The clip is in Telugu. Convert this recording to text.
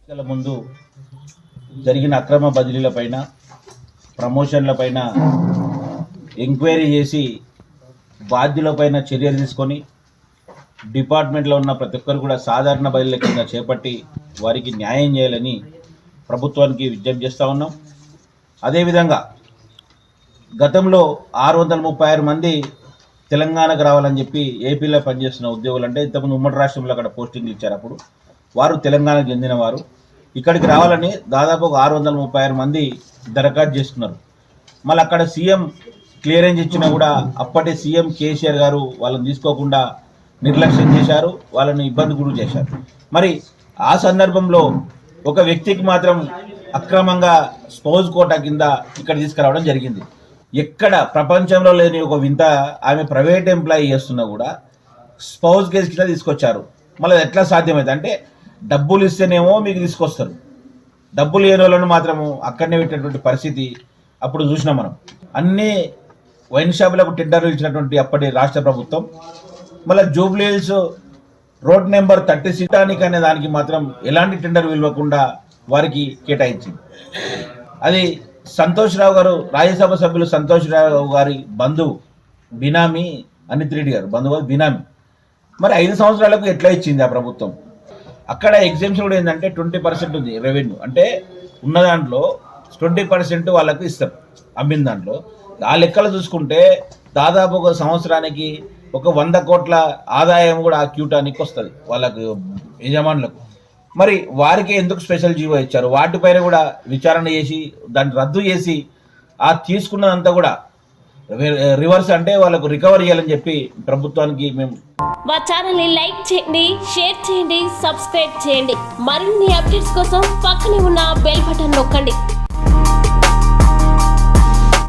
ఎన్నికల ముందు జరిగిన అక్రమ బదిలీలపైన ప్రమోషన్లపైన ఎంక్వైరీ చేసి బాధ్యులపైన చర్యలు తీసుకొని డిపార్ట్మెంట్లో ఉన్న ప్రతి ఒక్కరు కూడా సాధారణ బదిలీల కింద చేపట్టి వారికి న్యాయం చేయాలని ప్రభుత్వానికి విజ్ఞప్తి చేస్తూ ఉన్నాం. అదేవిధంగా గతంలో 636 మంది తెలంగాణకు రావాలని చెప్పి ఏపీలో పనిచేస్తున్న ఉద్యోగులు, అంటే ఇంతకుముందు ఉమ్మడి రాష్ట్రంలో అక్కడ పోస్టింగ్లు ఇచ్చారు, అప్పుడు వారు తెలంగాణకు చెందిన వారు ఇక్కడికి రావాలని దాదాపు 636 మంది దరఖాస్తు చేసుకున్నారు. మళ్ళీ అక్కడ సీఎం క్లియరెన్స్ ఇచ్చినా కూడా అప్పటి సీఎం కేసీఆర్ గారు వాళ్ళని తీసుకోకుండా నిర్లక్ష్యం చేశారు, వాళ్ళని ఇబ్బంది గురి చేశారు. మరి ఆ సందర్భంలో ఒక వ్యక్తికి మాత్రం అక్రమంగా స్పౌజ్ కోటా కింద ఇక్కడ తీసుకురావడం జరిగింది. ఎక్కడ ప్రపంచంలో లేని ఒక వింత, ఆమె ప్రైవేట్ ఎంప్లాయీ చేస్తున్నా కూడా స్పౌజ్ కేసు కింద తీసుకొచ్చారు. మళ్ళీ ఎట్లా సాధ్యమైంది అంటే డబ్బులు ఇస్తేనేమో మీకు తీసుకొస్తారు, డబ్బులు లేని వాళ్ళను మాత్రము అక్కడనే పెట్టినటువంటి పరిస్థితి అప్పుడు చూసినాం మనం. అన్ని వైన్ షాపులకు టెండర్లు ఇచ్చినటువంటి అప్పటి రాష్ట్ర ప్రభుత్వం మళ్ళీ జూబ్లీ హిల్స్ రోడ్ నెంబర్ 36 అనే దానికి మాత్రం ఎలాంటి టెండర్ ఇవ్వకుండా వారికి కేటాయించింది. అది సంతోష్ రావు గారు, రాజ్యసభ సభ్యులు సంతోష్ రావు గారి బంధువు బినామీ అనిత్ రెడ్డి గారు బంధువు బినామీ. మరి 5 సంవత్సరాలకు ఎట్లా ఇచ్చింది ఆ ప్రభుత్వం? అక్కడ ఎగ్జామ్షన్ కూడా ఏంటంటే 20% ఉంది రెవెన్యూ, అంటే ఉన్న దాంట్లో 20% వాళ్ళకు ఇస్తారు అమ్మిన దాంట్లో. ఆ లెక్కలు చూసుకుంటే దాదాపు ఒక సంవత్సరానికి ఒక 100 కోట్ల ఆదాయం కూడా ఆ క్యూటానికి వస్తుంది వాళ్ళకు, యజమానులకు. మరి వారికి ఎందుకు స్పెషల్ జీవో ఇచ్చారు? వాటిపైన కూడా విచారణ చేసి దాన్ని రద్దు చేసి ఆ తీసుకున్నదంతా కూడా రివర్స్, అంటే వాళ్ళకు రికవర్ చేయాలని చెప్పి ప్రభుత్వానికి మేము. మా ఛానల్ ని లైక్ చేయండి, షేర్ చేయండి, సబ్స్క్రైబ్ చేయండి. మరిన్ని అప్డేట్స్ కోసం పక్కనే ఉన్న బెల్ బటన్ నొక్కండి.